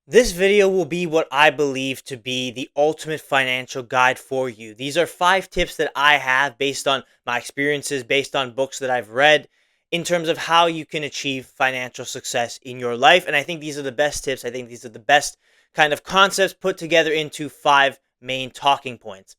This video will be what I believe to be the ultimate financial guide for you. These are 5 tips that I have based on my experiences, based on books that I've read, in terms of how you can achieve financial success in your life. And I think these are the best tips. I think these are the best kind of concepts put together into 5 main talking points.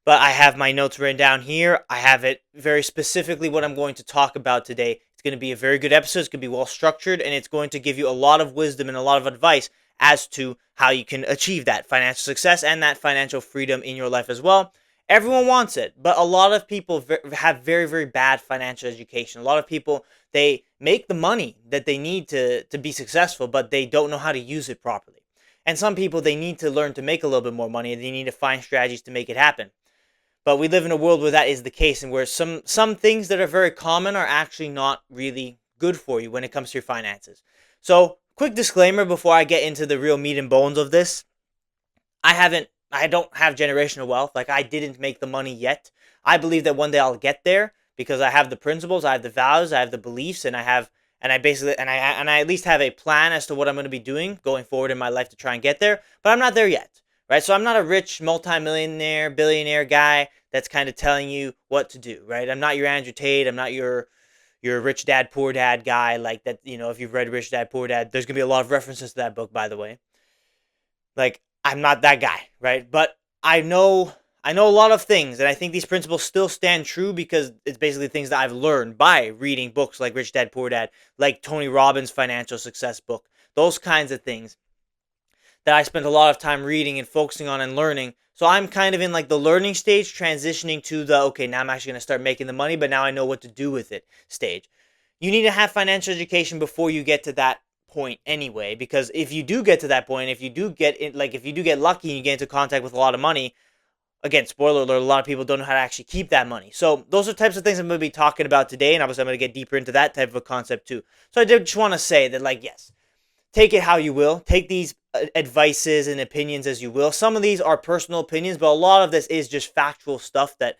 But I have my notes written down here. I have it very specifically what I'm going to talk about today. It's going to be a very good episode. It's going to be well structured, and it's going to give you a lot of wisdom and a lot of advice as to how you can achieve that financial success and that financial freedom in your life as well. Everyone wants it, but a lot of people have very, very bad financial education. A lot of people, they make the money that they need to be successful, but they don't know how to use it properly. And some people, they need to learn to make a little bit more money, and they need to find strategies to make it happen. But we live in a world where that is the case, and where some things that are very common are actually not really good for you when it comes to your finances. So, quick disclaimer before I get into the real meat and bones of this. I don't have generational wealth. Like, I didn't make the money yet. I believe that one day I'll get there because I have the principles, I have the values, I have the beliefs, and I at least have a plan as to what I'm going to be doing going forward in my life to try and get there. But I'm not there yet, right? So I'm not a rich multimillionaire, billionaire guy that's kind of telling you what to do, right? I'm not your Andrew Tate. I'm not your rich dad, poor dad guy like that. If you've read Rich Dad, Poor Dad, there's going to be a lot of references to that book, by the way. Like, I'm not that guy, right? But I know a lot of things, and I think these principles still stand true because it's basically things that I've learned by reading books like Rich Dad, Poor Dad, like Tony Robbins' financial success book. Those kinds of things that I spent a lot of time reading and focusing on and learning. So I'm kind of in like the learning stage, transitioning to the, okay, now I'm actually going to start making the money, but now I know what to do with it stage. You need to have financial education before you get to that point anyway, because if you do get to that point, if you do get lucky and you get into contact with a lot of money, again, spoiler alert, a lot of people don't know how to actually keep that money. So those are types of things I'm going to be talking about today, and obviously I'm going to get deeper into that type of a concept too. So I did just want to say that, like, yes, take it how you will. Take these advices and opinions as you will. Some of these are personal opinions, but a lot of this is just factual stuff that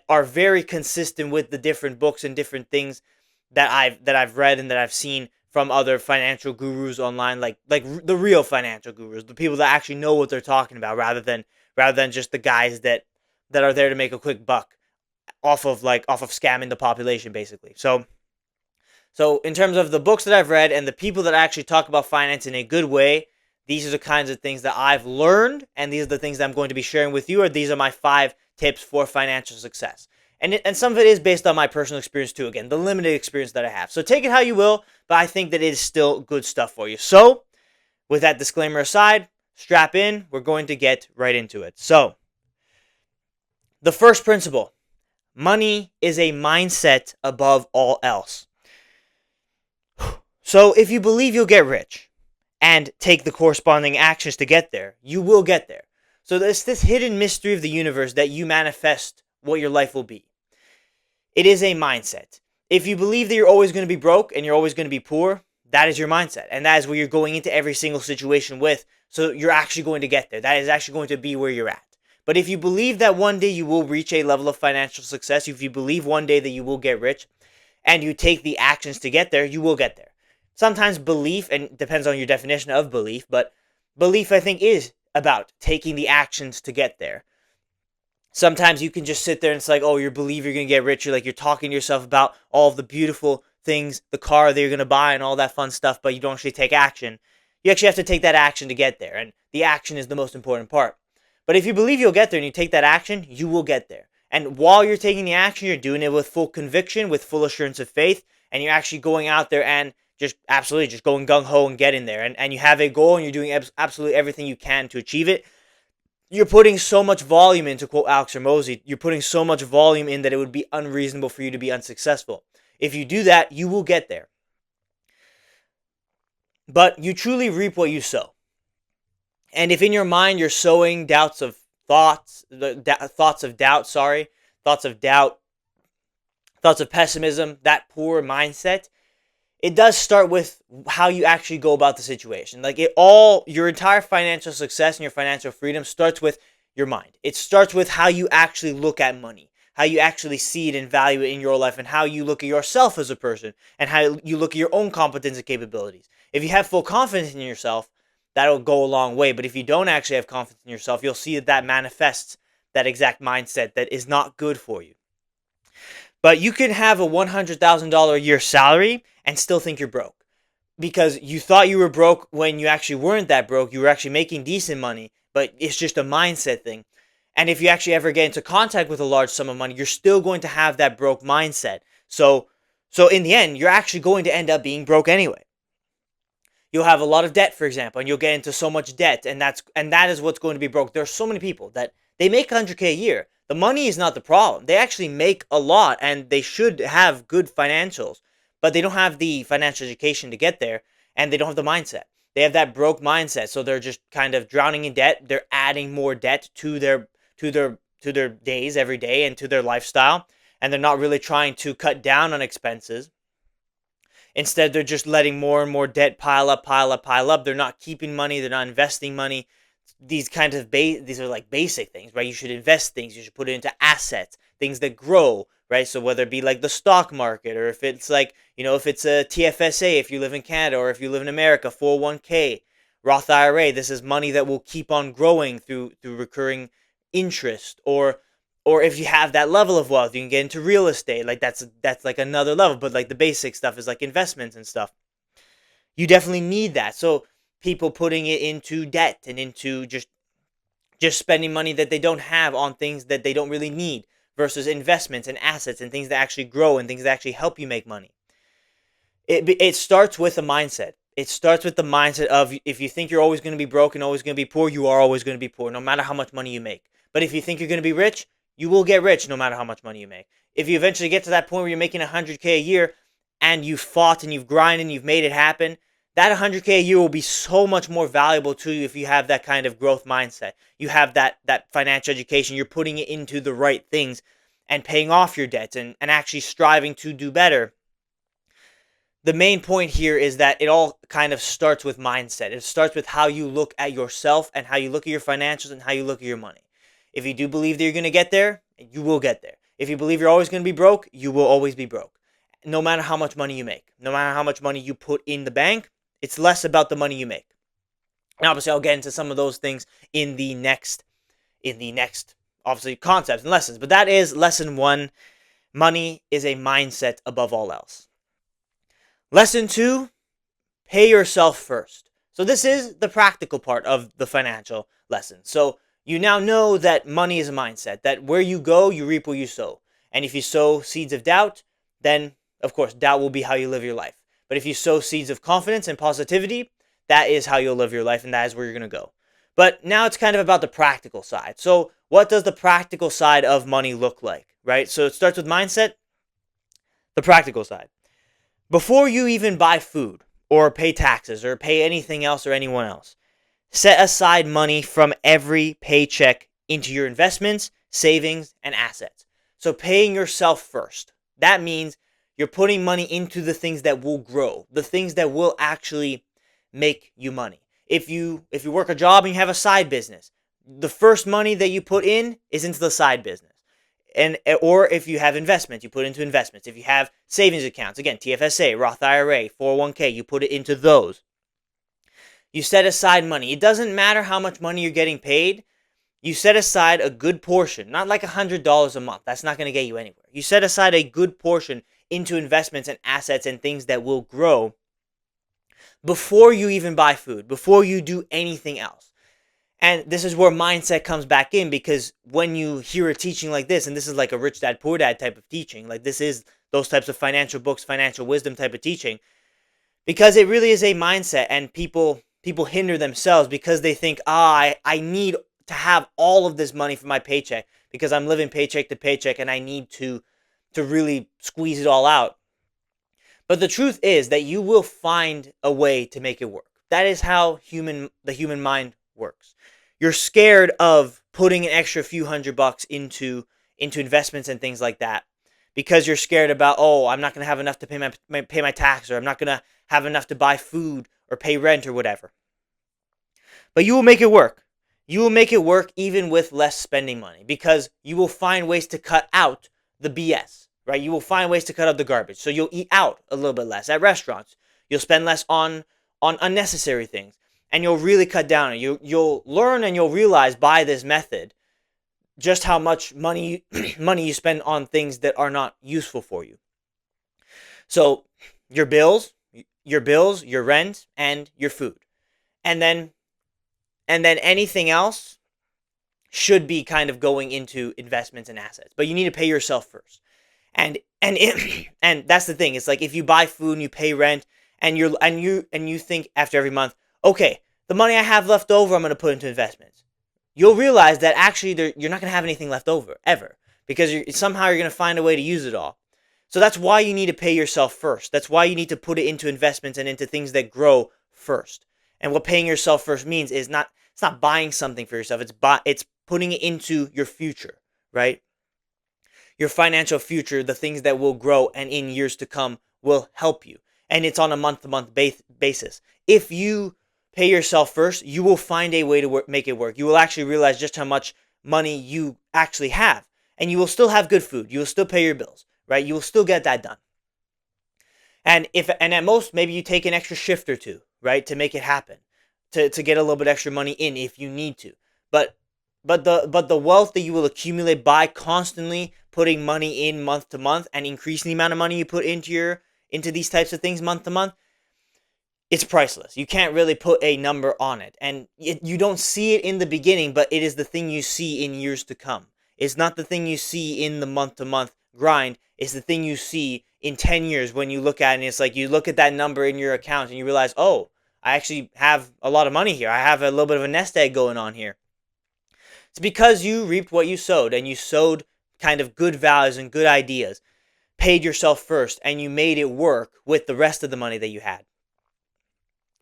are very consistent with the different books and different things that I've read and that I've seen from other financial gurus online, like the real financial gurus, the people that actually know what they're talking about, rather than just the guys that are there to make a quick buck off of scamming the population, basically. So in terms of the books that I've read and the people that actually talk about finance in a good way, these are the kinds of things that I've learned, and these are the things that I'm going to be sharing with you, or these are my 5 tips for financial success. And some of it is based on my personal experience too, again, the limited experience that I have. So take it how you will, but I think that it is still good stuff for you. So, with that disclaimer aside, strap in, we're going to get right into it. So, the first principle, money is a mindset above all else. So if you believe you'll get rich and take the corresponding actions to get there, you will get there. So there's this hidden mystery of the universe that you manifest what your life will be. It is a mindset. If you believe that you're always going to be broke and you're always going to be poor, that is your mindset. And that is where you're going into every single situation with. So you're actually going to get there. That is actually going to be where you're at. But if you believe that one day you will reach a level of financial success, if you believe one day that you will get rich, and you take the actions to get there, you will get there. Sometimes belief, and it depends on your definition of belief, but belief, I think, is about taking the actions to get there. Sometimes you can just sit there and it's like, oh, you believe you're going to get rich. You're talking to yourself about all of the beautiful things, the car that you're going to buy and all that fun stuff, but you don't actually take action. You actually have to take that action to get there, and the action is the most important part. But if you believe you'll get there and you take that action, you will get there. And while you're taking the action, you're doing it with full conviction, with full assurance of faith, and you're actually going out there and just going gung-ho and getting there. And you have a goal and you're doing absolutely everything you can to achieve it. You're putting so much volume in, to quote Alex Hormozi, you're putting so much volume in that it would be unreasonable for you to be unsuccessful. If you do that, you will get there. But you truly reap what you sow. And if in your mind you're sowing thoughts of doubt, thoughts of doubt, thoughts of pessimism, that poor mindset, it does start with how you actually go about the situation. Like your entire financial success and your financial freedom starts with your mind. It starts with how you actually look at money, how you actually see it and value it in your life, and how you look at yourself as a person, and how you look at your own competence and capabilities. If you have full confidence in yourself, that'll go a long way. But if you don't actually have confidence in yourself, you'll see that manifests that exact mindset that is not good for you. But you can have a $100,000 a year salary and still think you're broke because you thought you were broke when you actually weren't that broke. You were actually making decent money, but it's just a mindset thing. And if you actually ever get into contact with a large sum of money, you're still going to have that broke mindset. So in the end, you're actually going to end up being broke anyway. You'll have a lot of debt, for example, and you'll get into so much debt, and that is what's going to be broke. There are so many people that they make 100K a year. The money is not the problem. They actually make a lot, and they should have good financials, but they don't have the financial education to get there, and they don't have the mindset. They have that broke mindset, so they're just kind of drowning in debt. They're adding more debt to their days every day and to their lifestyle, and they're not really trying to cut down on expenses. Instead, they're just letting more and more debt pile up, pile up, pile up. They're not keeping money. They're not investing money. These kinds of these are like basic things, right? You should invest things. You should put it into assets, things that grow, right? So whether it be like the stock market, or if it's like, if it's a TFSA, if you live in Canada, or if you live in America, 401k, Roth IRA, this is money that will keep on growing through recurring interest, or if you have that level of wealth, you can get into real estate. Like that's like another level, but like the basic stuff is like investments and stuff. You definitely need that. So people putting it into debt and into just spending money that they don't have on things that they don't really need versus investments and assets and things that actually grow and things that actually help you make money. It starts with a mindset. It starts with the mindset of, if you think you're always going to be broke and always going to be poor, you are always going to be poor, no matter how much money you make. But if you think you're going to be rich, you will get rich no matter how much money you make. If you eventually get to that point where you're making 100K a year and you've fought and you've grinded and you've made it happen, that 100K a year will be so much more valuable to you if you have that kind of growth mindset. You have that financial education. You're putting it into the right things and paying off your debts and actually striving to do better. The main point here is that it all kind of starts with mindset. It starts with how you look at yourself and how you look at your financials and how you look at your money. If you do believe that you're going to get there, you will get there. If you believe you're always going to be broke, you will always be broke. No matter how much money you make, no matter how much money you put in the bank, it's less about the money you make. And obviously, I'll get into some of those things in the next, obviously, concepts and lessons. But that is lesson 1. Money is a mindset above all else. Lesson 2, pay yourself first. So this is the practical part of the financial lesson. So you now know that money is a mindset, that where you go, you reap what you sow. And if you sow seeds of doubt, then, of course, doubt will be how you live your life. But if you sow seeds of confidence and positivity, that is how you'll live your life, and that is where you're going to go. But now it's kind of about the practical side. So what does the practical side of money look like, right? So it starts with mindset, the practical side. Before you even buy food or pay taxes or pay anything else or anyone else, set aside money from every paycheck into your investments, savings, and assets. So paying yourself first. That means you're putting money into the things that will grow, the things that will actually make you money. If you work a job and you have a side business, the first money that you put in is into the side business. Or if you have investments, you put into investments. If you have savings accounts, again, TFSA, Roth IRA, 401k, you put it into those. You set aside money. It doesn't matter how much money you're getting paid. You set aside a good portion, not like $100 a month. That's not going to get you anywhere. You set aside a good portion into investments and assets and things that will grow before you even buy food, before you do anything else. And this is where mindset comes back in, because when you hear a teaching like this, and this is like a rich dad, poor dad type of teaching, like this is those types of financial books, financial wisdom type of teaching, because it really is a mindset, and people hinder themselves because they think, I need to have all of this money for my paycheck because I'm living paycheck to paycheck and I need to really squeeze it all out. But the truth is that you will find a way to make it work. That is how the human mind works. You're scared of putting an extra few $100 into investments and things like that because you're scared about, I'm not going to have enough to pay my tax, or I'm not going to have enough to buy food or pay rent or whatever. But you will make it work. You will make it work even with less spending money, because you will find ways to cut out the BS, right? You will find ways to cut out the garbage. So you'll eat out a little bit less at restaurants. You'll spend less on unnecessary things. and you'll really cut down. And you'll learn and you'll realize by this method just how much money money you spend on things that are not useful for you. So your bills, your rent, and your food, and then anything else should be kind of going into investments and assets. But you need to pay yourself first. And that's the thing. It's like if you buy food and you pay rent and you think after every month, okay, the money I have left over, I'm going to put into investments. You'll realize that actually you're not going to have anything left over ever, because somehow you're going to find a way to use it all. So that's why you need to pay yourself first. That's why you need to put it into investments and into things that grow first. And what paying yourself first means is it's not buying something for yourself. It's putting it into your future, right? Your financial future, the things that will grow and in years to come will help you. And it's on a month-to-month basis. If you pay yourself first, you will find a way to make it work. You will actually realize just how much money you actually have. And you will still have good food. You will still pay your bills, right? You will still get that done. And at most, maybe you take an extra shift or two, right, to make it happen, to get a little bit extra money in if you need to. But the wealth that you will accumulate by constantly putting money in month to month and increasing the amount of money you put into these types of things month to month, it's priceless. You can't really put a number on it. And you don't see it in the beginning, but it is the thing you see in years to come. It's not the thing you see in the month to month grind. It's the thing you see in 10 years when you look at it, and it's like you look at that number in your account and you realize, oh, I actually have a lot of money here. I have a little bit of a nest egg going on here. It's because you reaped what you sowed, and you sowed kind of good values and good ideas, paid yourself first, and you made it work with the rest of the money that you had.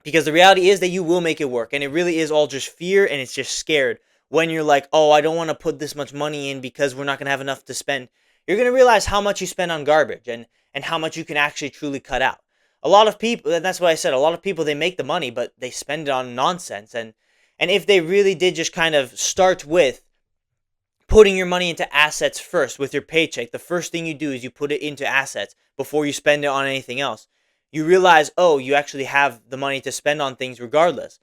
Because the reality is that you will make it work, and it really is all just fear, and it's just scared. When you're like, oh, I don't want to put this much money in because we're not going to have enough to spend, you're going to realize how much you spend on garbage and how much you can actually truly cut out. A lot of people, and that's what I said, a lot of people, they make the money, but they spend it on nonsense. And if they really did just kind of start with putting your money into assets first with your paycheck, the first thing you do is you put it into assets before you spend it on anything else. You realize, oh, you actually have the money to spend on things regardless.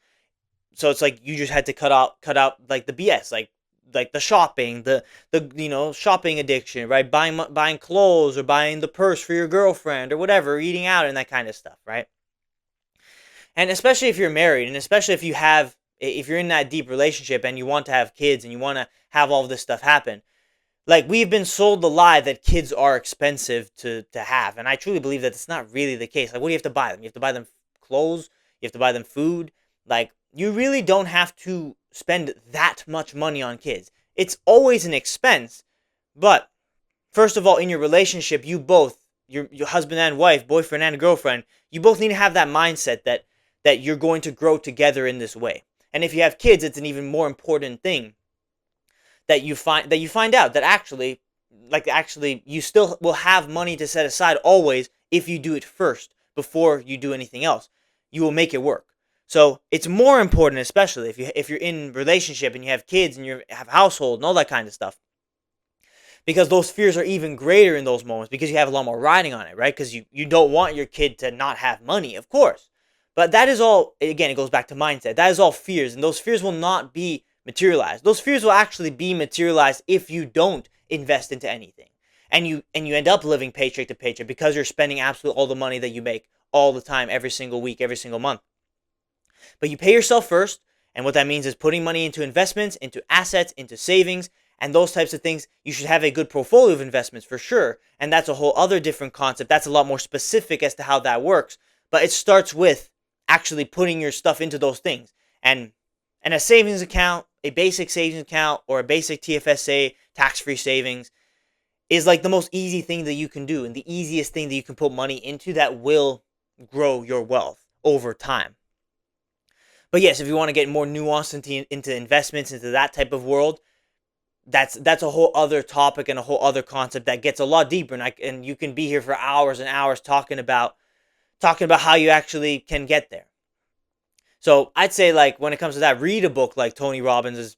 So it's like you just had to cut out like the BS, like the shopping, the shopping addiction, right? Buying clothes or buying the purse for your girlfriend or whatever, eating out and that kind of stuff, right? And especially if you're married, and especially if you're in that deep relationship and you want to have kids and you want to have all of this stuff happen, like we've been sold the lie that kids are expensive to have, and I truly believe that it's not really the case. Like, what do you have to buy them? You have to buy them clothes, you have to buy them food. Like, you really don't have to spend that much money on kids. It's always an expense, but first of all, in your relationship, you both, your husband and wife, boyfriend and girlfriend, you both need to have that mindset that you're going to grow together in this way. And if you have kids, it's an even more important thing that you find out that actually you still will have money to set aside always if you do it first before you do anything else. You will make it work. So it's more important, especially if you're in relationship and you have kids and you have a household and all that kind of stuff, because those fears are even greater in those moments because you have a lot more riding on it, right? Because you don't want your kid to not have money, of course. But that is all, again, it goes back to mindset. That is all fears, and those fears will not be materialized. Those fears will actually be materialized if you don't invest into anything. And you end up living paycheck to paycheck because you're spending absolutely all the money that you make all the time, every single week, every single month. But you pay yourself first, and what that means is putting money into investments, into assets, into savings, and those types of things. You should have a good portfolio of investments for sure, and that's a whole other different concept. That's a lot more specific as to how that works, but it starts with actually putting your stuff into those things. And a savings account, a basic savings account, or a basic TFSA, tax-free savings, is like the most easy thing that you can do and the easiest thing that you can put money into that will grow your wealth over time. But yes, if you want to get more nuanced into investments, into that type of world, that's a whole other topic and a whole other concept that gets a lot deeper. And you can be here for hours and hours talking about how you actually can get there. So I'd say, like, when it comes to that, read a book like Tony Robbins'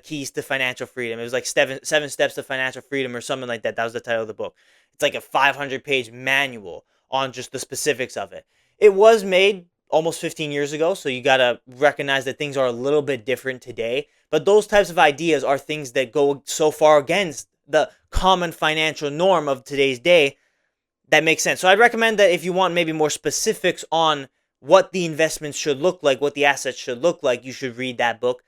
Keys to Financial Freedom. It was like seven Steps to Financial Freedom or something like that. That was the title of the book. It's like a 500-page manual on just the specifics of it. It was made almost 15 years ago, so you got to recognize that things are a little bit different today. But those types of ideas are things that go so far against the common financial norm of today's day that makes sense. So I'd recommend that if you want maybe more specifics on what the investments should look like, what the assets should look like, you should read that book.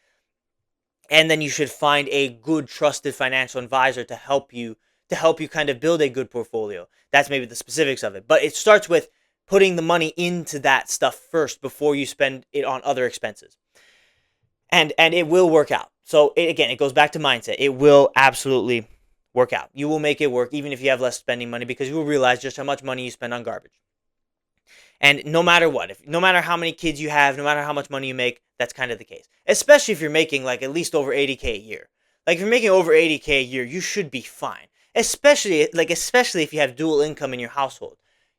And then you should find a good trusted financial advisor to help you kind of build a good portfolio. That's maybe the specifics of it. But it starts with putting the money into that stuff first before you spend it on other expenses. And it will work out. So it goes back to mindset. It will absolutely work out. You will make it work even if you have less spending money, because you will realize just how much money you spend on garbage. And no matter what, no matter how many kids you have, no matter how much money you make, that's kind of the case. Especially if you're making like at least over 80K a year. Like if you're making over 80K a year, you should be fine. Especially if you have dual income in your household.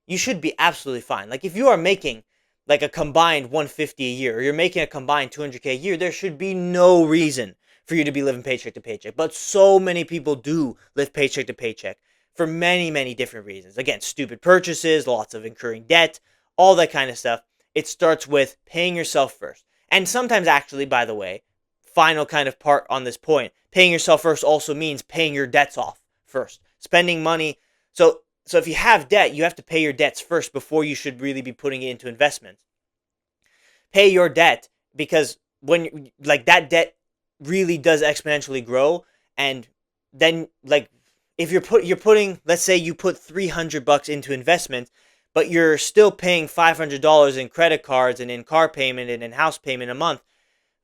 You should be absolutely fine. Like if you are making like a combined 150 a year, or you're making a combined 200K a year, there should be no reason for you to be living paycheck to paycheck. But so many people do live paycheck to paycheck for many, many different reasons. Again, stupid purchases, lots of incurring debt, all that kind of stuff. It starts with paying yourself first. And sometimes actually, by the way, final kind of part on this point, paying yourself first also means paying your debts off first. Spending money. So if you have debt, you have to pay your debts first before you should really be putting it into investments. Pay your debt, because when like that debt really does exponentially grow, and then like if you're putting, let's say you put $300 into investments, but you're still paying $500 in credit cards and in car payment and in house payment a month.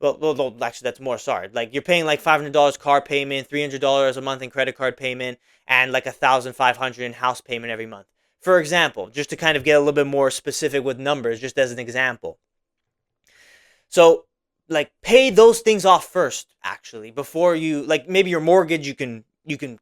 Well, actually, that's more. Sorry, like you're paying like $500 car payment, $300 a month in credit card payment, and like $1,500 in house payment every month. For example, just to kind of get a little bit more specific with numbers, just as an example. So, like, pay those things off first, actually, before you, like, maybe your mortgage you can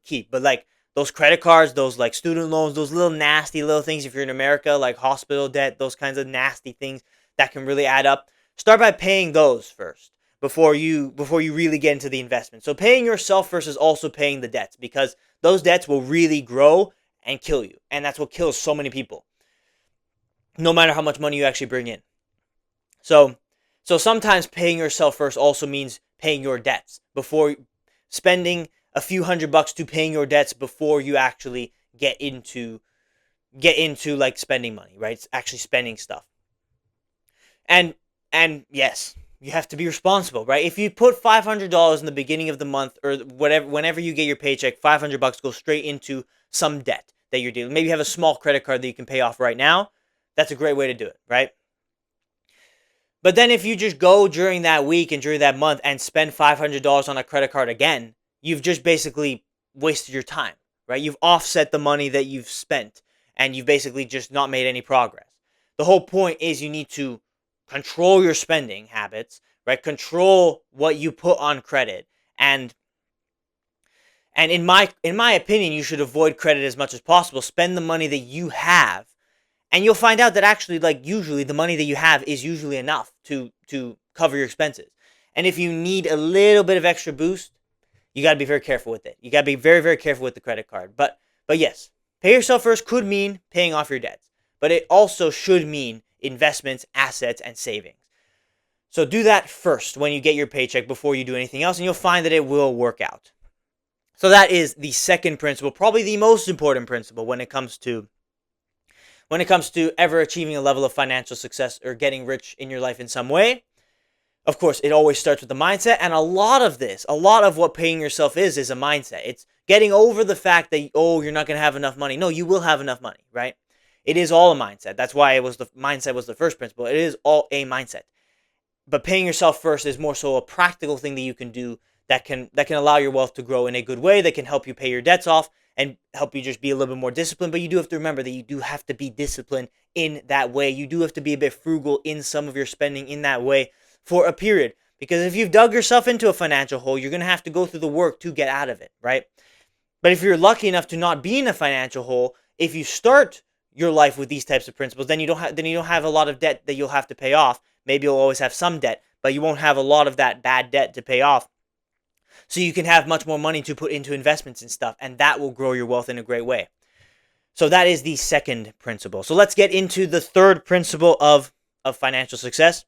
keep, but like those credit cards, those like student loans, those little nasty little things, if you're in America, like hospital debt, those kinds of nasty things that can really add up. Start by paying those first before you really get into the investment. So paying yourself first is also paying the debts, because those debts will really grow and kill you. And that's what kills so many people, no matter how much money you actually bring in. So sometimes paying yourself first also means paying your debts before spending a few $100 to paying your debts before you actually get into like spending money, right? It's actually spending stuff. And yes, you have to be responsible, right? If you put $500 in the beginning of the month or whatever, whenever you get your paycheck, $500 goes straight into some debt that you're dealing. Maybe you have a small credit card that you can pay off right now. That's a great way to do it, right? But then if you just go during that week and during that month and spend $500 on a credit card again, you've just basically wasted your time, right? You've offset the money that you've spent, and you've basically just not made any progress. The whole point is you need to control your spending habits, right? Control what you put on credit. And in my opinion, you should avoid credit as much as possible. Spend the money that you have. And you'll find out that actually, like, usually the money that you have is usually enough to cover your expenses. And if you need a little bit of extra boost, you got to be very careful with it. You got to be very, very careful with the credit card. But yes, pay yourself first could mean paying off your debts. But it also should mean investments, assets, and savings. So do that first when you get your paycheck before you do anything else, and you'll find that it will work out. So that is the second principle, probably the most important principle when it comes to ever achieving a level of financial success or getting rich in your life in some way. Of course, it always starts with the mindset, and a lot of what paying yourself is a mindset. It's getting over the fact that, you're not going to have enough money. No, you will have enough money, right? It is all a mindset. That's why mindset was the first principle. It is all a mindset. But paying yourself first is more so a practical thing that you can do that can allow your wealth to grow in a good way, that can help you pay your debts off and help you just be a little bit more disciplined. But you do have to remember that you do have to be disciplined in that way. You do have to be a bit frugal in some of your spending in that way for a period. Because if you've dug yourself into a financial hole, you're going to have to go through the work to get out of it, right? But if you're lucky enough to not be in a financial hole, if you start your life with these types of principles, then you don't have a lot of debt that you'll have to pay off. Maybe you'll always have some debt, but you won't have a lot of that bad debt to pay off. So you can have much more money to put into investments and stuff, and that will grow your wealth in a great way. So that is the second principle. So let's get into the third principle of of financial success,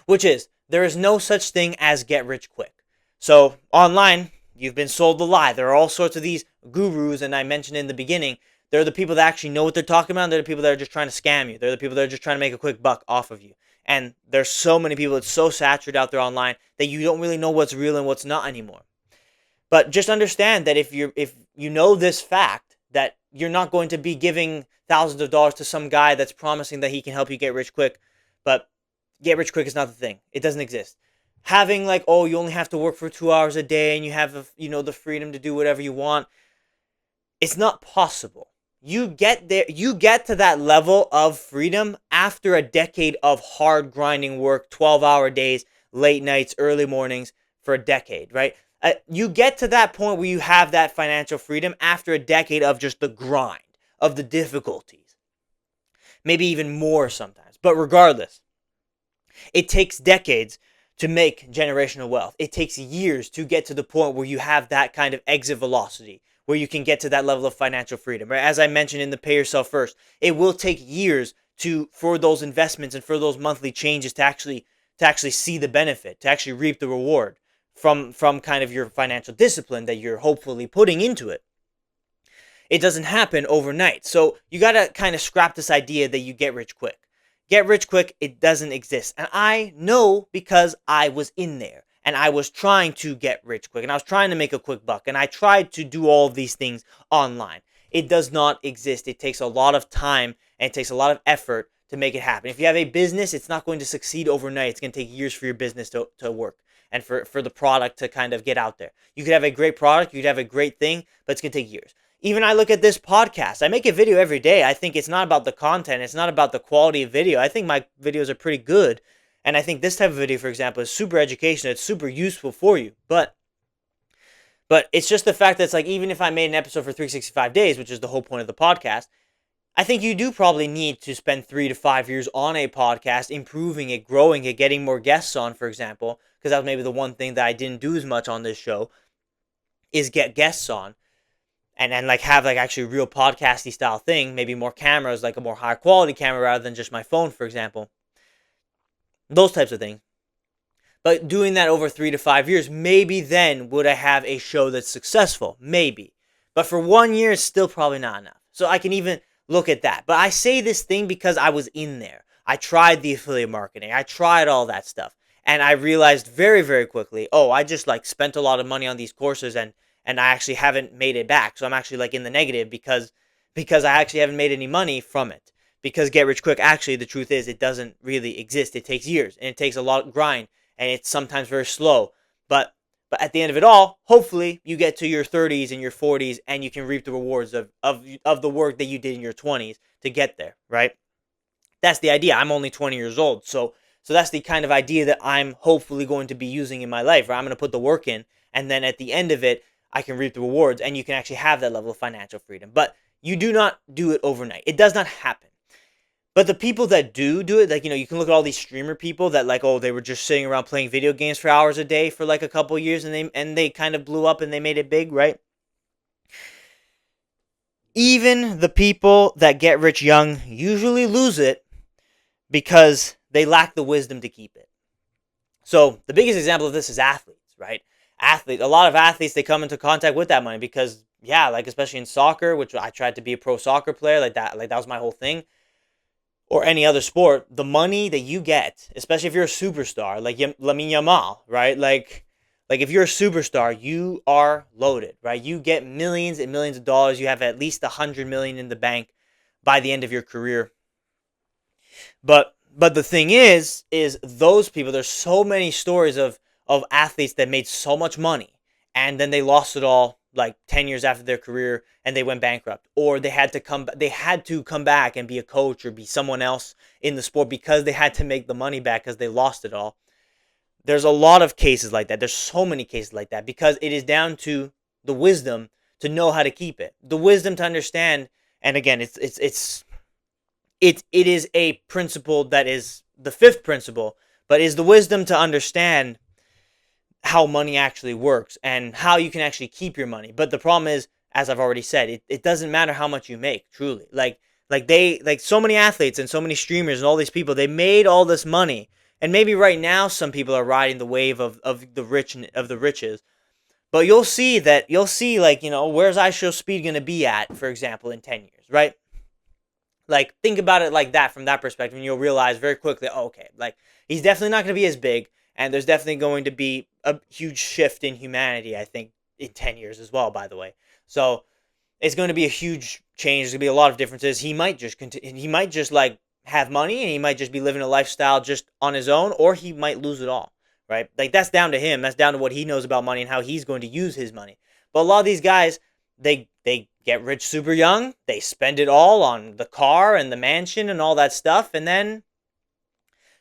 which is there is no such thing as get rich quick. So online, you've been sold a lie. There are all sorts of these gurus, and I mentioned in the beginning, they're the people that actually know what they're talking about. And they're the people that are just trying to scam you. They're the people that are just trying to make a quick buck off of you. And there's so many people, it's so saturated out there online that you don't really know what's real and what's not anymore. But just understand that if you know this fact, that you're not going to be giving thousands of dollars to some guy that's promising that he can help you get rich quick. But get rich quick is not the thing. It doesn't exist. Having like, oh, you only have to work for 2 hours a day and you have the freedom to do whatever you want. It's not possible. You get there, you get to that level of freedom after a decade of hard grinding work, 12-hour days, late nights, early mornings for a decade, right? You get to that point where you have that financial freedom after a decade of just the grind, of the difficulties. Maybe even more sometimes. But regardless, it takes decades to make generational wealth. It takes years to get to the point where you have that kind of exit velocity, where you can get to that level of financial freedom. Right? As I mentioned in the Pay Yourself First, it will take years for those investments and for those monthly changes to actually see the benefit, to actually reap the reward from kind of your financial discipline that you're hopefully putting into it. It doesn't happen overnight. So you got to kind of scrap this idea that you get rich quick. Get rich quick, it doesn't exist. And I know because I was in there. And I was trying to get rich quick. And I was trying to make a quick buck. And I tried to do all of these things online. It does not exist. It takes a lot of time and it takes a lot of effort to make it happen. If you have a business, it's not going to succeed overnight. It's going to take years for your business to work and for the product to kind of get out there. You could have a great product. You could have a great thing, but it's going to take years. Even I look at this podcast. I make a video every day. I think it's not about the content. It's not about the quality of video. I think my videos are pretty good. And I think this type of video, for example, is super educational. It's super useful for you. But it's just the fact that it's like, even if I made an episode for 365 days, which is the whole point of the podcast, I think you do probably need to spend 3 to 5 years on a podcast, improving it, growing it, getting more guests on, for example, because that was maybe the one thing that I didn't do as much on this show, is get guests on. And like have like actually a real podcasty style thing, maybe more cameras, like a more high quality camera rather than just my phone, for example. Those types of things. But doing that over 3 to 5 years, maybe then would I have a show that's successful? Maybe. But for 1 year, it's still probably not enough. So I can even look at that. But I say this thing because I was in there. I tried the affiliate marketing. I tried all that stuff. And I realized very, very quickly, oh, I just like spent a lot of money on these courses and I actually haven't made it back. So I'm actually like in the negative because I actually haven't made any money from it. Because get rich quick, actually, the truth is it doesn't really exist. It takes years and it takes a lot of grind and it's sometimes very slow. But at the end of it all, hopefully you get to your 30s and your 40s and you can reap the rewards of the work that you did in your 20s to get there, right? That's the idea. I'm only 20 years old. So that's the kind of idea that I'm hopefully going to be using in my life, right? I'm going to put the work in and then at the end of it, I can reap the rewards and you can actually have that level of financial freedom. But you do not do it overnight. It does not happen. But the people that do it, like, you can look at all these streamer people that like, oh, they were just sitting around playing video games for hours a day for like a couple years and they kind of blew up and they made it big, right? Even the people that get rich young usually lose it because they lack the wisdom to keep it. So the biggest example of this is athletes, right? A lot of athletes, they come into contact with that money because, yeah, like especially in soccer, which I tried to be a pro soccer player, like that was my whole thing, or any other sport, the money that you get, especially if you're a superstar, like Lamine Yamal, right? Like if you're a superstar, you are loaded, right? You get millions and millions of dollars. You have at least 100 million in the bank by the end of your career. But the thing is those people, there's so many stories of athletes that made so much money and then they lost it all like 10 years after their career and they went bankrupt, or they had to come back and be a coach or be someone else in the sport because they had to make the money back because they lost it all. There's a lot of cases like that. There's so many cases like that because it is down to the wisdom to know how to keep it, the wisdom to understand. And again, it is a principle that is the fifth principle, but is the wisdom to understand how money actually works and how you can actually keep your money. But the problem is, as I've already said, it doesn't matter how much you make, truly. Like Like so many athletes and so many streamers and all these people, they made all this money. And maybe right now some people are riding the wave of the rich of the riches. But you'll see like, where's ISO speed going to be at, for example, in 10 years, right? Like, think about it like that from that perspective, and you'll realize very quickly, oh, okay, like, he's definitely not going to be as big, and there's definitely going to be a huge shift in humanity, I think, in 10 years as well, by the way. So, it's going to be a huge change. There's going to be a lot of differences. He might just continue, he might just, like, have money, and he might just be living a lifestyle just on his own, or he might lose it all, right? Like, that's down to him. That's down to what he knows about money and how he's going to use his money. But a lot of these guys, they get rich super young. They spend it all on the car and the mansion and all that stuff, and then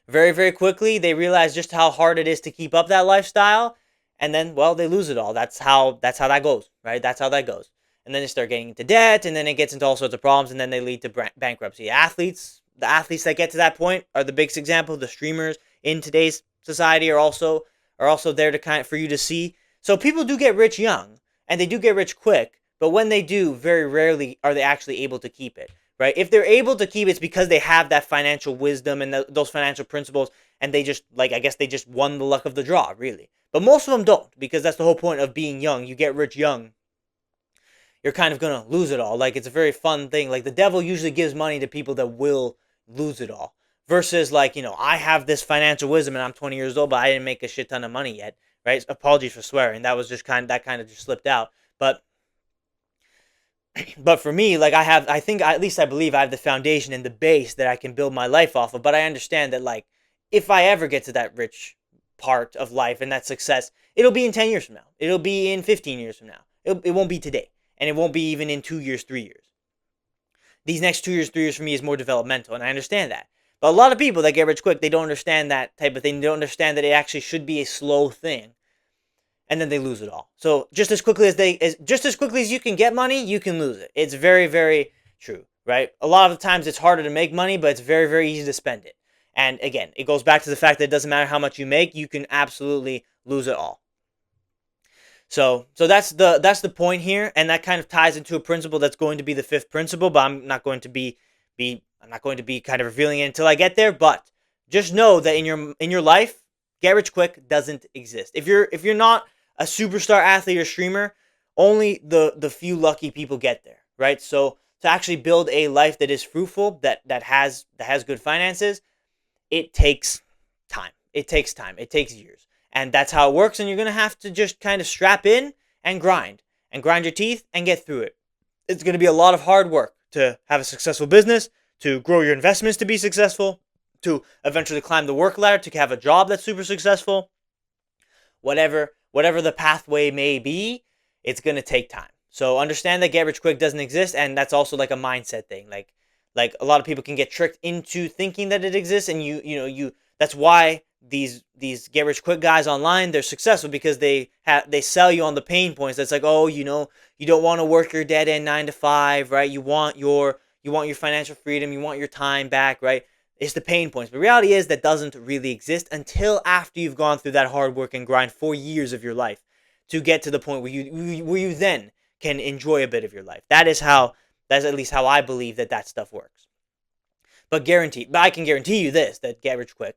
very, very quickly they realize just how hard it is to keep up that lifestyle, and then, well, they lose it all. That's how that goes, right? That's how that goes. And then they start getting into debt, and then it gets into all sorts of problems, and then they lead to bankruptcy. The athletes that get to that point are the biggest example. The streamers in today's society are also there to for you to see. So people do get rich young, and they do get rich quick, but when they do, very rarely are they actually able to keep it, right? If they're able to keep it, it's because they have that financial wisdom and those financial principles, and they just, like, I guess they just won the luck of the draw, really. But most of them don't, because that's the whole point of being young. You get rich young, you're kind of going to lose it all. Like, it's a very fun thing. Like, the devil usually gives money to people that will lose it all. Versus, like, I have this financial wisdom and I'm 20 years old, but I didn't make a shit ton of money yet, right? Apologies for swearing. That was just kind of just slipped out. But for me, like, I think, at least I believe I have the foundation and the base that I can build my life off of. But I understand that, like, if I ever get to that rich part of life and that success, it'll be in 10 years from now. It'll be in 15 years from now. It won't be today. And it won't be even in 2 years, 3 years. These next 2 years, 3 years for me is more developmental, and I understand that. But a lot of people that get rich quick, they don't understand that type of thing. They don't understand that it actually should be a slow thing, and then they lose it all. So just as quickly as you can get money, you can lose it. It's very, very true, right? A lot of the times it's harder to make money, but it's very, very easy to spend it. And again, it goes back to the fact that it doesn't matter how much you make, you can absolutely lose it all. So that's the point here, and that kind of ties into a principle that's going to be the fifth principle, but I'm not going to be kind of revealing it until I get there. But just know that in your life, get rich quick doesn't exist. If you're not a superstar athlete or streamer, only the few lucky people get there, right? So to actually build a life that is fruitful, that has good finances, it takes time. It takes time. It takes years. And that's how it works, and you're going to have to just kind of strap in and grind your teeth and get through it. It's going to be a lot of hard work to have a successful business, to grow your investments to be successful, to eventually climb the work ladder, to have a job that's super successful. Whatever the pathway may be, it's going to take time. So understand that get rich quick doesn't exist, and that's also like a mindset thing. Like a lot of people can get tricked into thinking that it exists, and you that's why these get rich quick guys online, they're successful, because they sell you on the pain points. That's like, oh, you don't want to work your dead end 9 to 5, right? You want your financial freedom, you want your time back, right? It's the pain points. But the reality is that doesn't really exist until after you've gone through that hard work and grind for years of your life to get to the point where you then can enjoy a bit of your life. That's at least how I believe that stuff works. But I can guarantee you this, that get rich quick,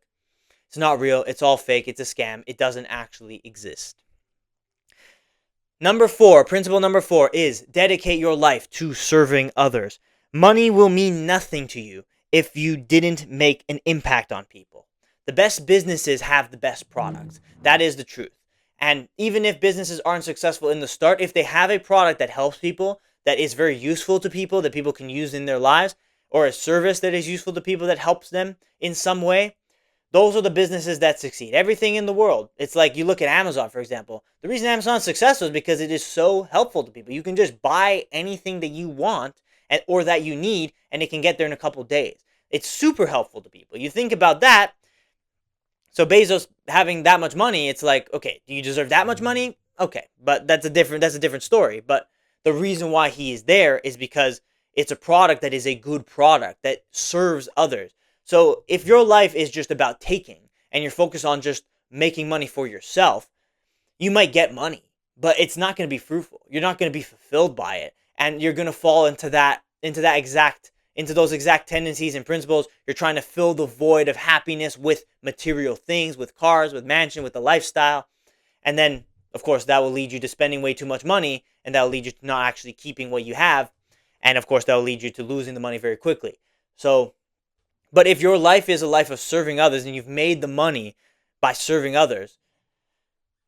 it's not real. It's all fake. It's a scam. It doesn't actually exist. Principle number 4 is dedicate your life to serving others. Money will mean nothing to you if you didn't make an impact on people. The best businesses have the best products. That is the truth. And even if businesses aren't successful in the start, if they have a product that helps people, that is very useful to people, that people can use in their lives, or a service that is useful to people that helps them in some way, those are the businesses that succeed. Everything in the world. It's like you look at Amazon, for example. The reason Amazon's successful is because it is so helpful to people. You can just buy anything that you want or that you need, and it can get there in a couple days. It's super helpful to people. You think about that. So Bezos having that much money, it's like, okay, do you deserve that much money? Okay, but that's a different story. But the reason why he is there is because it's a product that is a good product that serves others. So if your life is just about taking and you're focused on just making money for yourself, you might get money, but it's not going to be fruitful. You're not going to be fulfilled by it, and you're going to fall into that into those exact tendencies and principles. You're trying to fill the void of happiness with material things, with cars, with mansion, with the lifestyle. And then, of course, that will lead you to spending way too much money, and that will lead you to not actually keeping what you have. And of course, that will lead you to losing the money very quickly. So, but if your life is a life of serving others and you've made the money by serving others,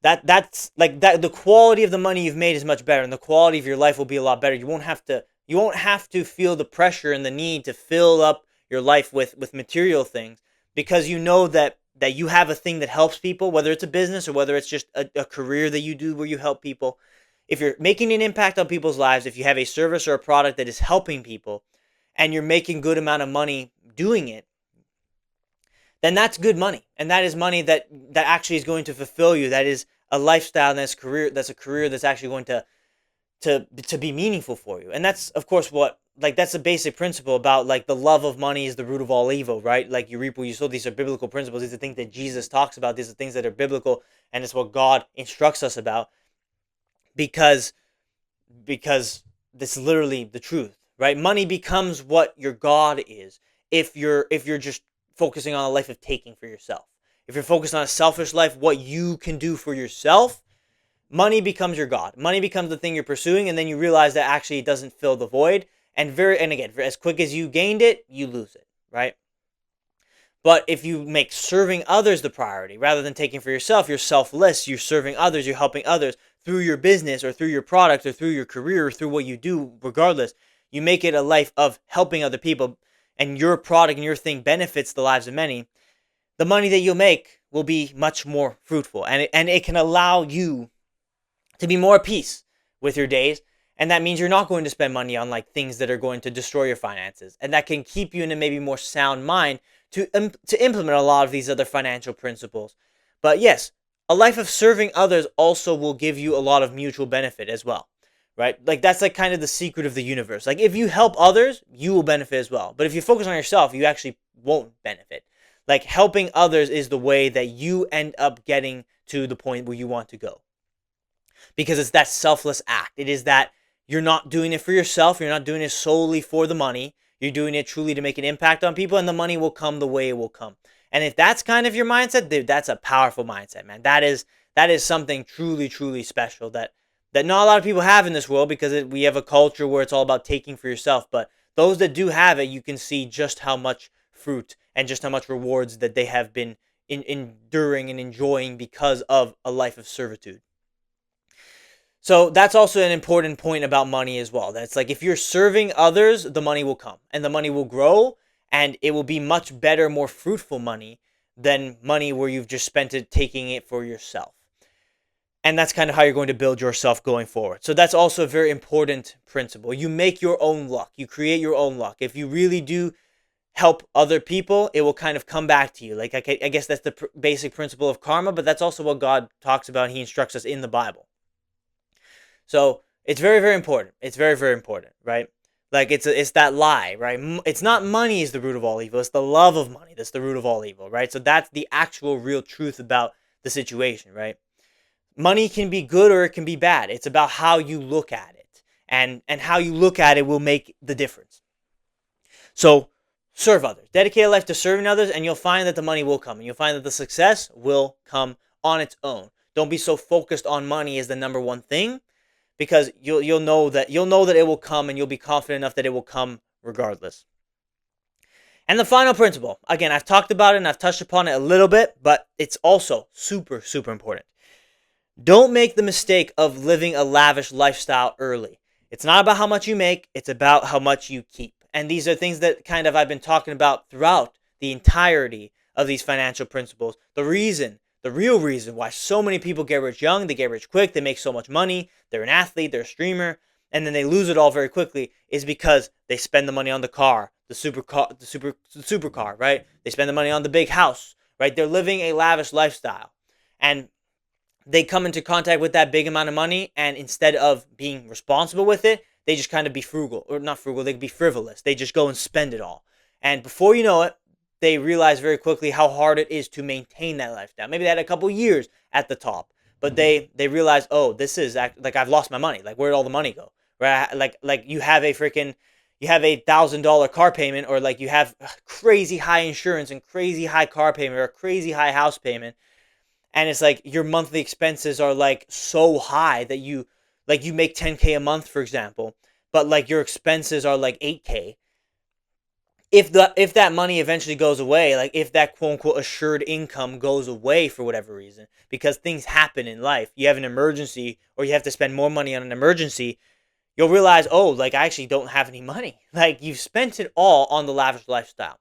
that's like that the quality of the money you've made is much better, and the quality of your life will be a lot better. You won't have to feel the pressure and the need to fill up your life with material things, because you know that you have a thing that helps people, whether it's a business or whether it's just a career that you do where you help people. If you're making an impact on people's lives, if you have a service or a product that is helping people, and you're making good amount of money doing it, then that's good money, and that is money that actually is going to fulfill you. That is a lifestyle, and that's a career that's actually going to be meaningful for you. And that's, of course, what, like, that's the basic principle about, like, the love of money is the root of all evil, right? Like, you reap what you sow. These are biblical principles. These are things that Jesus talks about. These are things that are biblical, and it's what God instructs us about, because this is literally the truth, right? Money becomes what your God is if you're just focusing on a life of taking for yourself. If you're focused on a selfish life, what you can do for yourself, money becomes your God. Money becomes the thing you're pursuing, and then you realize that actually it doesn't fill the void. And again, as quick as you gained it, you lose it, right? But if you make serving others the priority rather than taking for yourself, you're selfless, you're serving others, you're helping others through your business or through your product or through your career or through what you do, regardless. You make it a life of helping other people, and your product and your thing benefits the lives of many. The money that you'll make will be much more fruitful, and it can allow you to be more at peace with your days. And that means you're not going to spend money on, like, things that are going to destroy your finances, and that can keep you in a maybe more sound mind to implement a lot of these other financial principles. But yes, a life of serving others also will give you a lot of mutual benefit as well, right? Like, that's like kind of the secret of the universe. Like, if you help others, you will benefit as well. But if you focus on yourself, you actually won't benefit. Like, helping others is the way that you end up getting to the point where you want to go, because it's that selfless act. It is that you're not doing it for yourself. You're not doing it solely for the money. You're doing it truly to make an impact on people, and the money will come the way it will come. And if that's kind of your mindset, dude, that's a powerful mindset, man. That is something truly, truly special that not a lot of people have in this world, because we have a culture where it's all about taking for yourself. But those that do have it, you can see just how much fruit and just how much rewards that they have been enduring and enjoying because of a life of servitude. So that's also an important point about money as well. That's like, if you're serving others, the money will come and the money will grow, and it will be much better, more fruitful money than money where you've just spent it taking it for yourself. And that's kind of how you're going to build yourself going forward. So that's also a very important principle. You make your own luck. You create your own luck. If you really do help other people, it will kind of come back to you. Like, I guess that's the basic principle of karma, but that's also what God talks about. He instructs us in the Bible. So it's very, very important. It's very, very important, right? Like, it's that lie, right? It's not money is the root of all evil. It's the love of money that's the root of all evil, right? So that's the actual real truth about the situation, right? Money can be good or it can be bad. It's about how you look at it, and how you look at it will make the difference. So serve others. Dedicate a life to serving others, and you'll find that the money will come, and you'll find that the success will come on its own. Don't be so focused on money as the number one thing, because you'll know that it will come, and you'll be confident enough that it will come regardless. And the final principle, again, I've talked about it and I've touched upon it a little bit, but it's also super, super important. Don't make the mistake of living a lavish lifestyle early. It's not about how much you make, it's about how much you keep. And these are things that kind of I've been talking about throughout the entirety of these financial principles. The real reason why so many people get rich young, they get rich quick, they make so much money, they're an athlete, they're a streamer, and then they lose it all very quickly, is because they spend the money on the car, the supercar, right? They spend the money on the big house, right? They're living a lavish lifestyle. And they come into contact with that big amount of money, and instead of being responsible with it, they just kind of be frugal, or not frugal, they could be frivolous. They just go and spend it all. And before you know it, they realize very quickly how hard it is to maintain that lifestyle. Maybe they had a couple years at the top, but they realize, oh, this is like, I've lost my money. Like, where'd all the money go? Right? Like you have you have $1,000 car payment, or like you have crazy high insurance and crazy high car payment or a crazy high house payment, and it's like your monthly expenses are like so high that you make 10K a month, for example, but like your expenses are like 8K. If that money eventually goes away, like if that quote unquote assured income goes away for whatever reason, because things happen in life, you have an emergency or you have to spend more money on an emergency, you'll realize, oh, like I actually don't have any money. Like you've spent it all on the lavish lifestyle.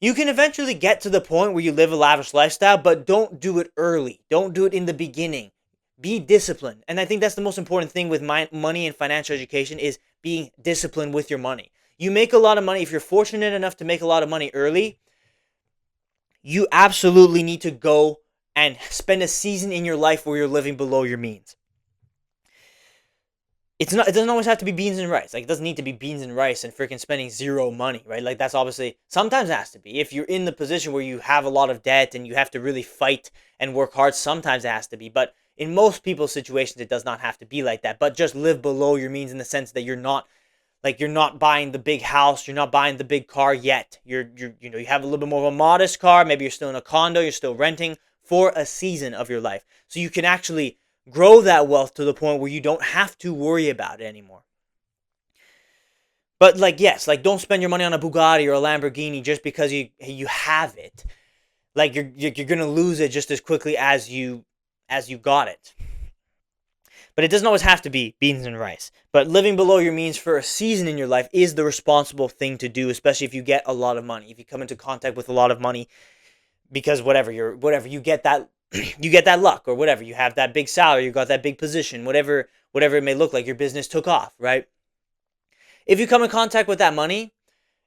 You can eventually get to the point where you live a lavish lifestyle, but don't do it early. Don't do it in the beginning. Be disciplined. And I think that's the most important thing with money and financial education is being disciplined with your money. You make a lot of money. If you're fortunate enough to make a lot of money early, you absolutely need to go and spend a season in your life where you're living below your means. It doesn't always have to be beans and rice. Like it doesn't need to be beans and rice and freaking spending zero money, right? Like that's obviously sometimes it has to be. If you're in the position where you have a lot of debt and you have to really fight and work hard, sometimes it has to be. But in most people's situations, it does not have to be like that. But just live below your means in the sense that you're not buying the big house, you're not buying the big car yet. You have a little bit more of a modest car. Maybe you're still in a condo, you're still renting for a season of your life, so you can actually grow that wealth to the point where you don't have to worry about it anymore. But like, yes, like don't spend your money on a Bugatti or a Lamborghini just because you have it. Like you're gonna lose it just as quickly as you got it. But it doesn't always have to be beans and rice. But living below your means for a season in your life is the responsible thing to do, especially if you get a lot of money. If you come into contact with a lot of money, because whatever you get that you get that luck or whatever, you have that big salary, you got that big position, whatever it may look like, your business took off, right? If you come in contact with that money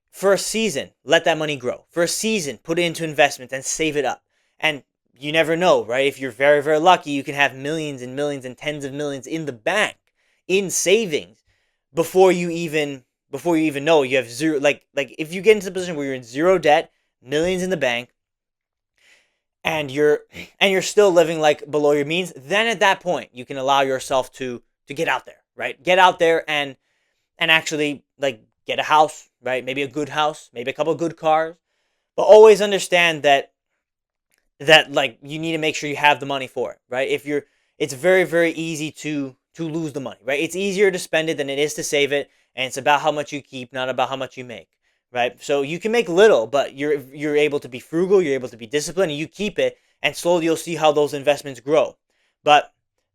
for a season, let that money grow. For a season, put it into investment and save it up. And you never know, right? If you're very, very lucky, you can have millions and millions and tens of millions in the bank in savings before you even know you have zero. Like if you get into the position where you're in zero debt, millions in the bank, and you're still living like below your means, then at that point you can allow yourself to get out there, right? Get out there and actually like get a house, right? Maybe a good house, maybe a couple of good cars, but always understand that like you need to make sure you have the money for it, right? It's very, very easy to lose the money, right? It's easier to spend it than it is to save it, and it's about how much you keep, not about how much you make. Right? So you can make little, but you're able to be frugal, you're able to be disciplined, and you keep it, and slowly you'll see how those investments grow. But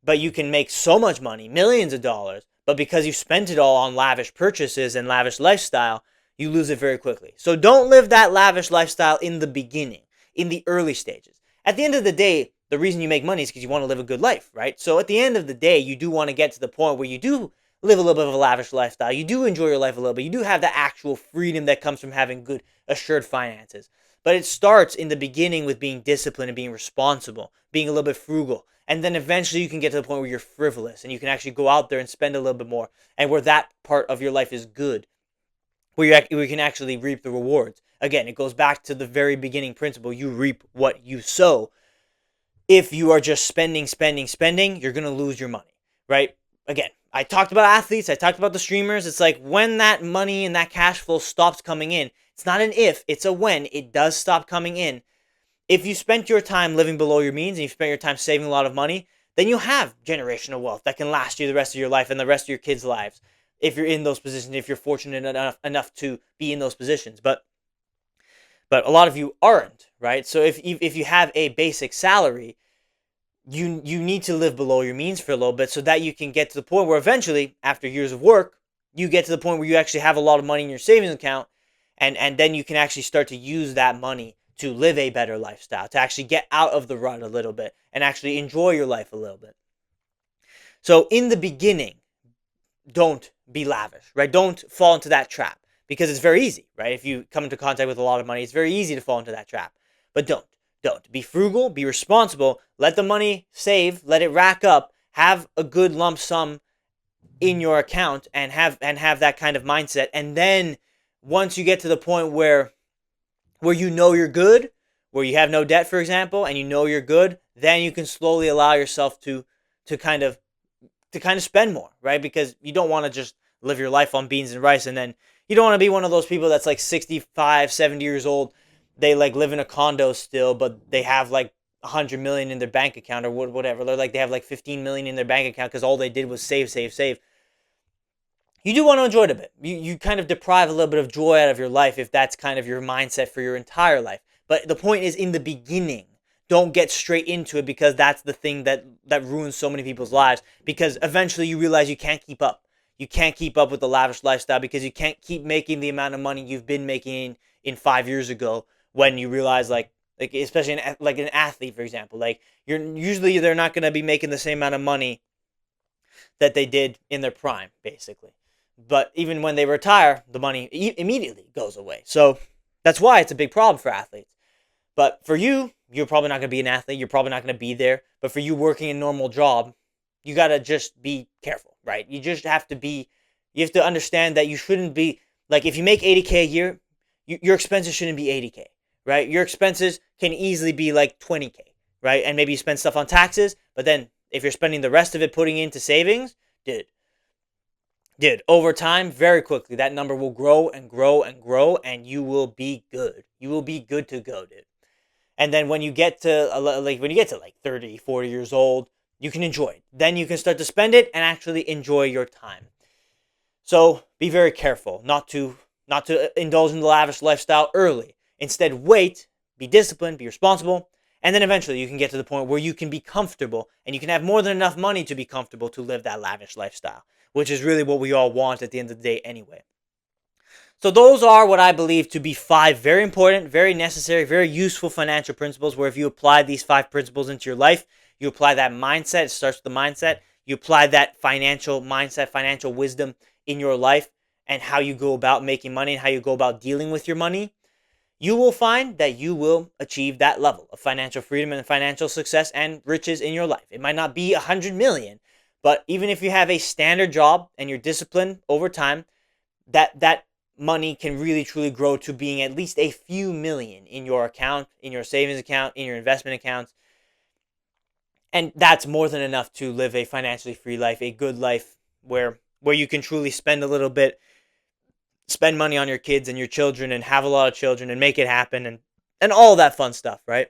you can make so much money, millions of dollars, but because you spent it all on lavish purchases and lavish lifestyle, you lose it very quickly. So don't live that lavish lifestyle in the beginning, in the early stages. At the end of the day, the reason you make money is because you want to live a good life, right? So at the end of the day, you do want to get to the point where you do live a little bit of a lavish lifestyle. You do enjoy your life a little bit. You do have the actual freedom that comes from having good, assured finances. But it starts in the beginning with being disciplined and being responsible, being a little bit frugal. And then eventually you can get to the point where you're frivolous and you can actually go out there and spend a little bit more. And where that part of your life is good, where you can actually reap the rewards. Again, it goes back to the very beginning principle. You reap what you sow. If you are just spending, you're going to lose your money, right? Again, I talked about athletes. I talked about the streamers. It's like when that money and that cash flow stops coming in, it's not an if, it's a when it does stop coming in. If you spent your time living below your means and you spent your time saving a lot of money, then you have generational wealth that can last you the rest of your life and the rest of your kids' lives. If you're in those positions, if you're fortunate enough to be in those positions. But a lot of you aren't, right? So if you have a basic salary, you need to live below your means for a little bit so that you can get to the point where eventually, after years of work, you get to the point where you actually have a lot of money in your savings account, and then you can actually start to use that money to live a better lifestyle, to actually get out of the rut a little bit and actually enjoy your life a little bit. So in the beginning, don't be lavish, right? Don't fall into that trap because it's very easy, right? If you come into contact with a lot of money, it's very easy to fall into that trap. But don't. Be frugal, be responsible, let the money save, let it rack up, have a good lump sum in your account and have that kind of mindset. And then once you get to the point where you know you're good, where you have no debt, for example, and you know you're good, then you can slowly allow yourself to kind of spend more, right? Because you don't want to just live your life on beans and rice and then You don't want to be one of those people that's like 65, 70 years old. They like live in a condo still, but they have like 100 million in their bank account or whatever. They're like, they have like 15 million in their bank account because all they did was save, save, save. You do want to enjoy it a bit. You kind of deprive a little bit of joy out of your life if that's kind of your mindset for your entire life. But the point is, in the beginning, don't get straight into it, because that's the thing that ruins so many people's lives, because eventually you realize you can't keep up. You can't keep up with the lavish lifestyle because you can't keep making the amount of money you've been making in 5 years ago, when you realize like especially like an athlete, for example, like they're not going to be making the same amount of money that they did in their prime, basically. But even when they retire, the money immediately goes away. So that's why it's a big problem for athletes. But for you, you're probably not going to be an athlete. You're probably not going to be there. But for you working a normal job, you got to just be careful, right? You have to understand that you shouldn't be, like, if you make 80K a year, your expenses shouldn't be 80K, right? Your expenses can easily be like 20K, right? And maybe you spend stuff on taxes, but then if you're spending the rest of it putting into savings, over time, very quickly, that number will grow and grow and grow, and you will be good. You will be good to go, dude. And then when you get to like 30, 40 years old, you can enjoy it. Then you can start to spend it and actually enjoy your time. So be very careful not to indulge in the lavish lifestyle early. Instead, wait, be disciplined, be responsible, and then eventually you can get to the point where you can be comfortable and you can have more than enough money to be comfortable to live that lavish lifestyle, which is really what we all want at the end of the day anyway. So those are what I believe to be 5 very important, very necessary, very useful financial principles, where if you apply these 5 principles into your life, you apply that mindset, it starts with the mindset, you apply that financial mindset, financial wisdom in your life, and how you go about making money and how you go about dealing with your money, you will find that you will achieve that level of financial freedom and financial success and riches in your life. It might not be 100 million, but even if you have a standard job and you're disciplined over time, that money can really truly grow to being at least a few million in your account, in your savings account, in your investment accounts. And that's more than enough to live a financially free life, a good life where you can truly spend a little bit, spend money on your kids and your children and have a lot of children and make it happen and all that fun stuff, right?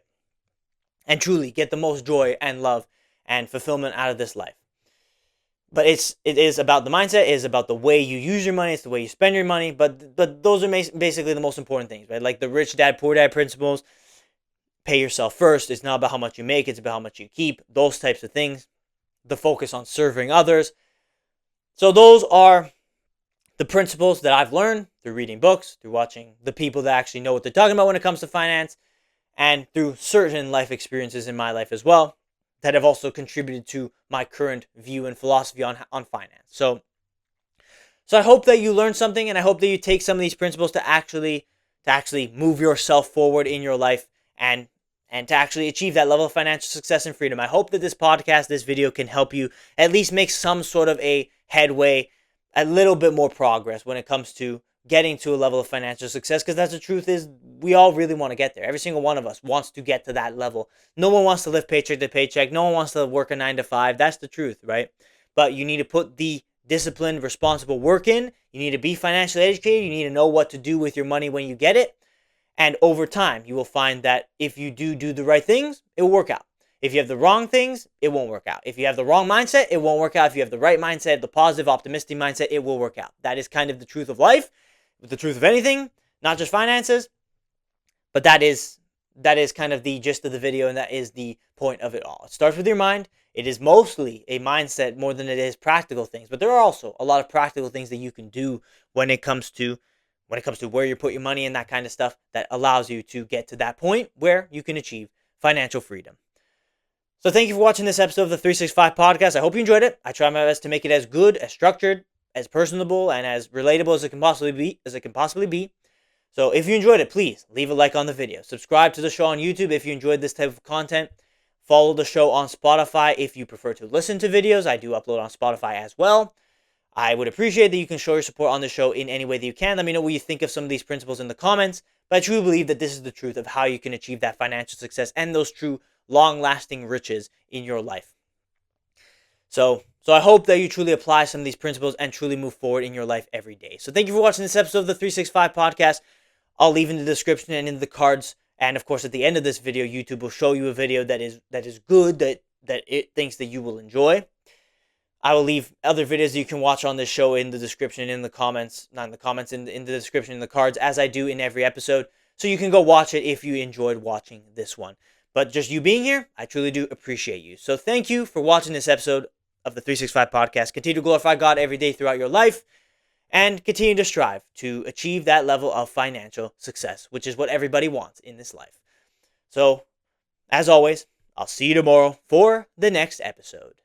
And truly get the most joy and love and fulfillment out of this life. But it is about the mindset, it is about the way you use your money, it's the way you spend your money, but those are basically the most important things, right? Like the rich dad, poor dad principles. Pay yourself first. It's not about how much you make, it's about how much you keep. Those types of things. The focus on serving others. So those are the principles that I've learned through reading books, through watching the people that actually know what they're talking about when it comes to finance, and through certain life experiences in my life as well, that have also contributed to my current view and philosophy on finance. So I hope that you learned something, and I hope that you take some of these principles to actually move yourself forward in your life and to actually achieve that level of financial success and freedom. I hope that this podcast, this video can help you at least make some sort of a headway, a little bit more progress when it comes to getting to a level of financial success, because that's the truth is we all really want to get there. Every single one of us wants to get to that level. No one wants to live paycheck to paycheck. No one wants to work a 9 to 5. That's the truth, right? But you need to put the disciplined, responsible work in. You need to be financially educated. You need to know what to do with your money when you get it. And over time, you will find that if you do the right things, it will work out. If you have the wrong things, it won't work out. If you have the wrong mindset, it won't work out. If you have the right mindset, the positive, optimistic mindset, it will work out. That is kind of the truth of life, the truth of anything, not just finances. But that is kind of the gist of the video, and that is the point of it all. It starts with your mind. It is mostly a mindset more than it is practical things. But there are also a lot of practical things that you can do when it comes to where you put your money and that kind of stuff that allows you to get to that point where you can achieve financial freedom. So thank you for watching this episode of the 365 podcast. I hope you enjoyed it. I try my best to make it as good, as structured, as personable, and as relatable as it can possibly be. So if you enjoyed it, please leave a like on the video. Subscribe to the show on YouTube if you enjoyed this type of content. Follow the show on Spotify if you prefer to listen to videos. I do upload on Spotify as well. I would appreciate that you can show your support on the show in any way that you can. Let me know what you think of some of these principles in the comments. But I truly believe that this is the truth of how you can achieve that financial success and those true long-lasting riches in your life. So So I hope that you truly apply some of these principles and truly move forward in your life every day. So thank you for watching this episode of the 365 podcast. I'll leave in the description and in the cards. And of course, at the end of this video, YouTube will show you a video that is good, that it thinks that you will enjoy. I will leave other videos that you can watch on this show in the description, in the comments, not in the comments, in the description, in the cards, as I do in every episode. So you can go watch it if you enjoyed watching this one. But just you being here, I truly do appreciate you. So thank you for watching this episode of the 365 podcast. Continue to glorify God every day throughout your life, and continue to strive to achieve that level of financial success, which is what everybody wants in this life. So, as always, I'll see you tomorrow for the next episode.